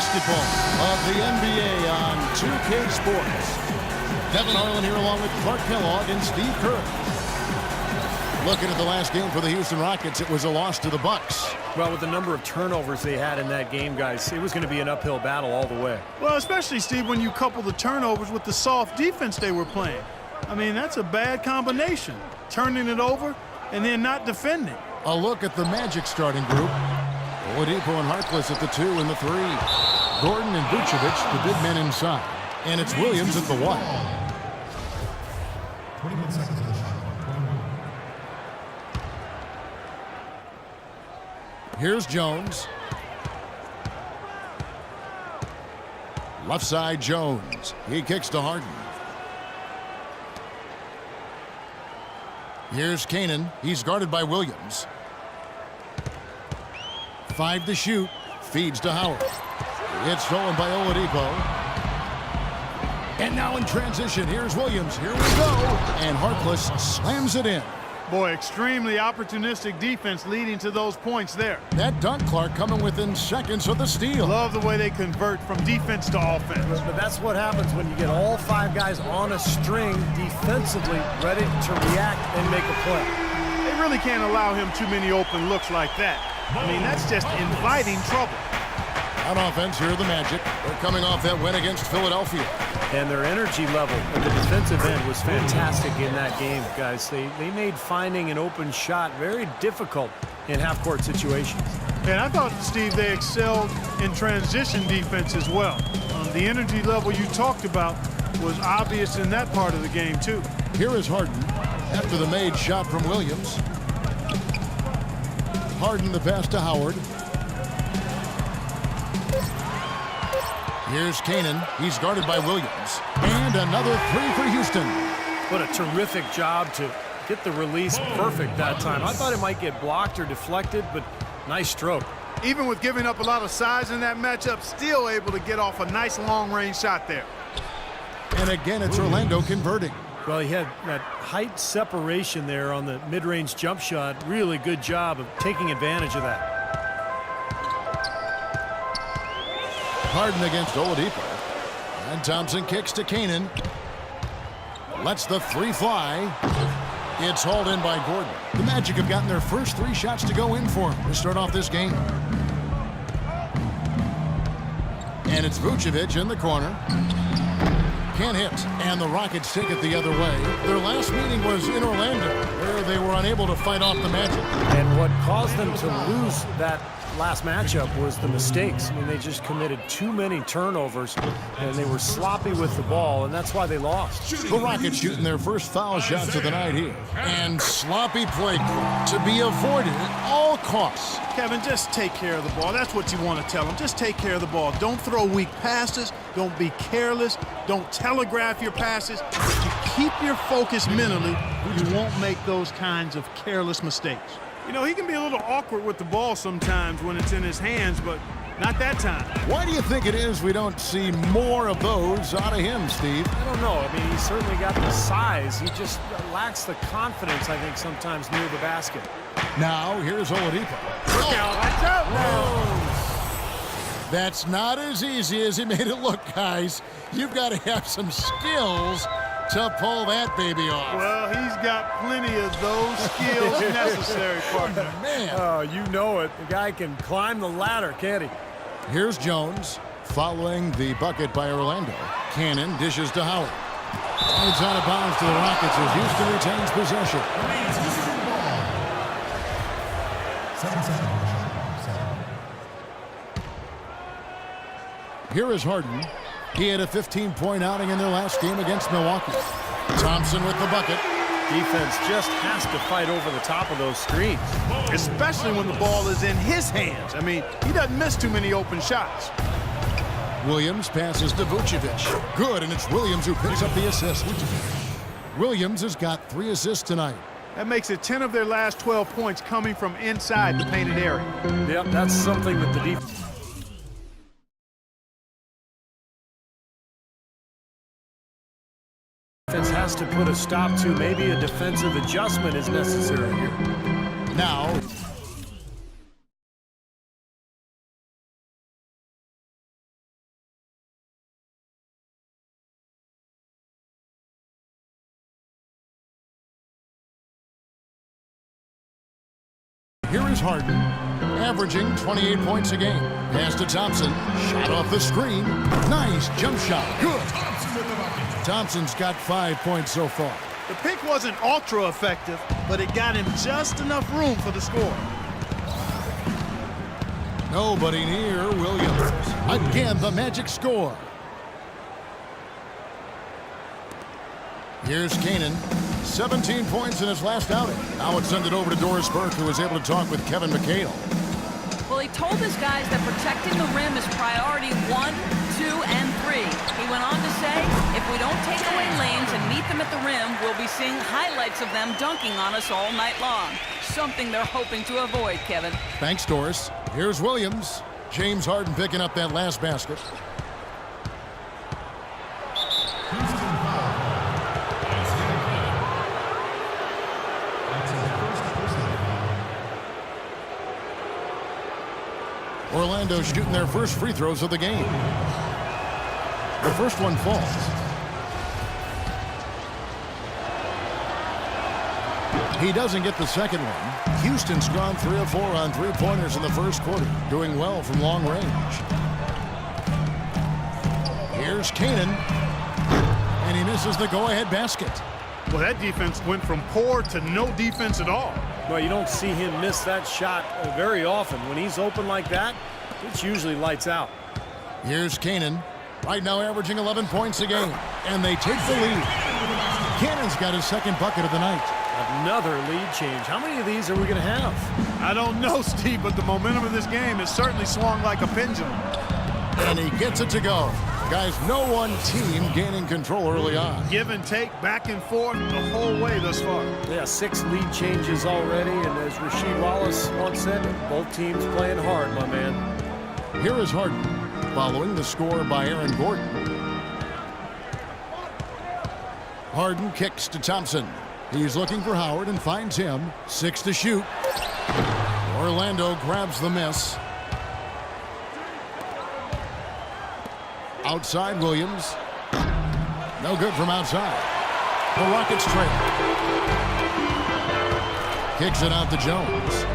basketball of the NBA on 2K Sports. Kevin Harlan here along with Clark Kellogg and Steve Kerr. Looking at the last game for the Houston Rockets, it was a loss to the Bucks. Well, with the number of turnovers they had in that game, guys, it was going to be an uphill battle all the way. Well, especially, Steve, when you couple the turnovers with the soft defense they were playing. I mean, that's a bad combination. Turning it over and then not defending. A look at the Magic starting group. Oladipo and Harkless at the 2 and the 3. Gordon and Vucevic, the big men inside. And it's Williams at the 1. 21 seconds of the shot. 21. Here's Jones. Left side, Jones. He kicks to Harden. Here's Canaan. He's guarded by Williams. 5 to shoot. Feeds to Howard. It's stolen by Oladipo. And now in transition, here's Williams. Here we go. And Harkless slams it in. Boy, extremely opportunistic defense leading to those points there. That dunk, Clark, coming within seconds of the steal. Love the way they convert from defense to offense. But that's what happens when you get all 5 guys on a string defensively, ready to react and make a play. They really can't allow him too many open looks like that. I mean, that's just inviting trouble. On offense, here are the Magic. They're coming off that win against Philadelphia. And their energy level at the defensive end was fantastic in that game, guys. They made finding an open shot very difficult in half-court situations. And I thought, Steve, they excelled in transition defense as well. The energy level you talked about was obvious in that part of the game, too. Here is Harden after the made shot from Williams. Harden the pass to Howard. Here's Canaan. He's guarded by Williams. And another 3 for Houston. What a terrific job to get the release perfect that time. I thought it might get blocked or deflected, but nice stroke. Even with giving up a lot of size in that matchup, still able to get off a nice long-range shot there. And again, it's Orlando converting. Well, he had that height separation there on the mid-range jump shot. Really good job of taking advantage of that. Harden against Oladipo. And Thompson kicks to Canaan. Lets the 3 fly. It's hauled in by Gordon. The Magic have gotten their first 3 shots to go in for him to start off this game. And it's Vucevic in the corner. Can't hit. And the Rockets take it the other way. Their last meeting was in Orlando, where they were unable to fight off the Magic. And what caused them to lose that last matchup was the mistakes. I mean, they just committed too many turnovers, and they were sloppy with the ball, and that's why they lost. The Rockets shooting their first foul shots of the night here. And sloppy play to be avoided at all costs. Kevin, just take care of the ball. That's what you want to tell them. Just take care of the ball. Don't throw weak passes. Don't be careless. Don't telegraph your passes. If you keep your focus mentally, you won't make those kinds of careless mistakes. You know, he can be a little awkward with the ball sometimes when it's in his hands, but not that time. Why do you think it is we don't see more of those out of him, Steve? I don't know. I mean, he's certainly got the size. He just lacks the confidence, I think, sometimes near the basket. Now, here's Oladipo. Look out. Watch out. That's not as easy as he made it look, guys. You've got to have some skills to pull that baby off. Well, he's got plenty of those skills necessary, partner. Man. Oh, you know it. The guy can climb the ladder, can't he? Here's Jones following the bucket by Orlando. Cannon dishes to Howard. It's out of bounds to the Rockets as Houston retains possession. 7 seconds. 7. Here is Harden. He had a 15-point outing in their last game against Milwaukee. Thompson with the bucket. Defense just has to fight over the top of those screens. Especially when the ball is in his hands. I mean, he doesn't miss too many open shots. Williams passes to Vucevic. Good, and it's Williams who picks up the assist. Williams has got 3 assists tonight. That makes it 10 of their last 12 points coming from inside the painted area. Yep, that's something that the defense has to put a stop to. Maybe a defensive adjustment is necessary here. Now Here is Harden, averaging 28 points a game. Pass to Thompson. Shot off the screen. Nice jump shot. Good. Thompson's got 5 points so far. The pick wasn't ultra effective, but it got him just enough room for the score. Nobody near Williams. Again, the Magic score. Here's Canaan. 17 points in his last outing. Now it's sent it over to Doris Burke, who was able to talk with Kevin McHale. Well, he told his guys that protecting the rim is priority 1, 2, and 3. He went on to say, if we don't take away lanes and meet them at the rim, we'll be seeing highlights of them dunking on us all night long. Something they're hoping to avoid, Kevin. Thanks, Doris. Here's Williams. James Harden picking up that last basket. Orlando shooting their first free throws of the game. The first one falls. He doesn't get the second one. Houston's gone 3 of 4 on three-pointers in the first quarter, doing well from long range. Here's Canaan, and he misses the go-ahead basket. Well, that defense went from poor to no defense at all. Well, you don't see him miss that shot very often. When he's open like that, it's usually lights out. Here's Canaan, right now averaging 11 points a game, and they take the lead. Cannon's got his second bucket of the night. Another lead change. How many of these are we going to have? I don't know, Steve, but the momentum of this game has certainly swung like a pendulum. And he gets it to go. Guys, no one team gaining control early on. Give and take, back and forth, the whole way thus far. Yeah, 6 lead changes already, and as Rasheed Wallace once said, both teams playing hard, my man. Here is Harden, following the score by Aaron Gordon. Harden kicks to Thompson. He's looking for Howard and finds him. 6 to shoot. Orlando grabs the miss. Outside Williams. No good from outside. The Rockets trail. Kicks it out to Jones.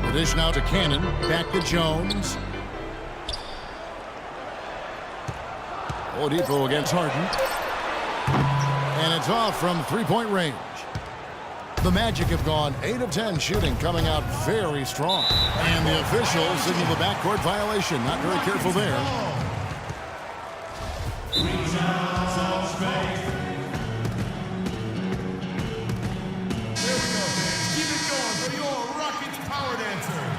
The dish now to Cannon. Back to Jones. Oladipo against Harden. And it's off from three-point range. The Magic have gone 8 of 10 shooting, coming out very strong. And the officials signal the backcourt violation. Not very careful there. Keep it going for your Rockets Power Dancers.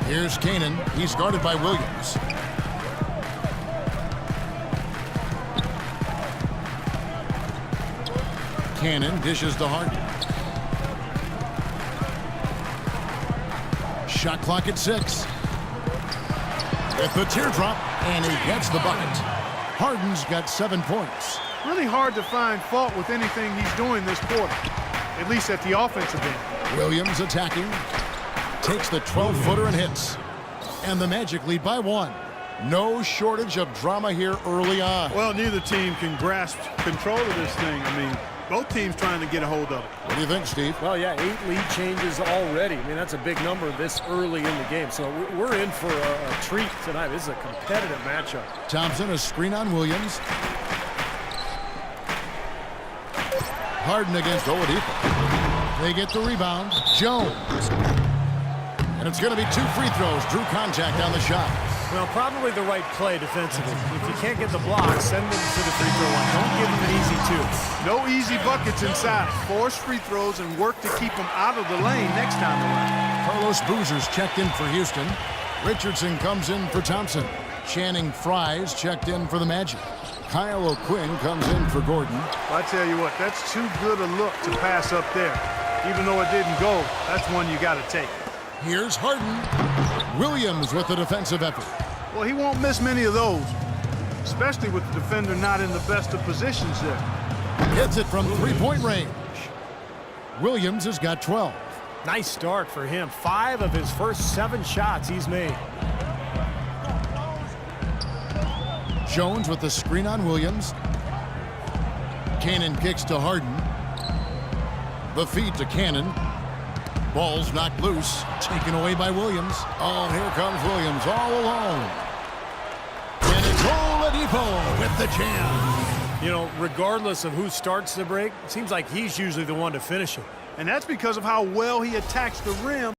Here's Canaan. He's guarded by Williams. Cannon dishes to Harden. Shot clock at 6. With the teardrop, and he gets the bucket. Harden's got 7 points. Really hard to find fault with anything he's doing this quarter, at least at the offensive end. Williams attacking. Takes the 12-footer and hits. And the Magic lead by 1. No shortage of drama here early on. Well, neither team can grasp control of this thing. I mean, both teams trying to get a hold of it. What do you think, Steve? Well, yeah, 8 lead changes already. I mean, that's a big number this early in the game. So we're in for a treat tonight. This is a competitive matchup. Thompson, a screen on Williams. Harden against Oladipo. They get the rebound. Jones. And it's going to be 2 free throws. Drew contact on the shot. Well, probably the right play defensively. If you can't get the block, send them to the free throw line. Don't give them an easy 2. No easy buckets inside. Force free throws and work to keep them out of the lane next time around. Carlos Boozer's checked in for Houston. Richardson comes in for Thompson. Channing Frye's checked in for the Magic. Kyle O'Quinn comes in for Gordon. I tell you what, that's too good a look to pass up there. Even though it didn't go, that's one you got to take. Here's Harden. Williams with the defensive effort. Well, he won't miss many of those, especially with the defender not in the best of positions there. Hits it from three-point range. Williams has got 12. Nice start for him. 5 of his first 7 shots he's made. Jones with the screen on Williams. Cannon kicks to Harden. The feed to Cannon. Ball's knocked loose. Taken away by Williams. Oh, here comes Williams all alone. And it's Oladipo with the jam. You know, regardless of who starts the break, it seems like he's usually the one to finish it. And that's because of how well he attacks the rim.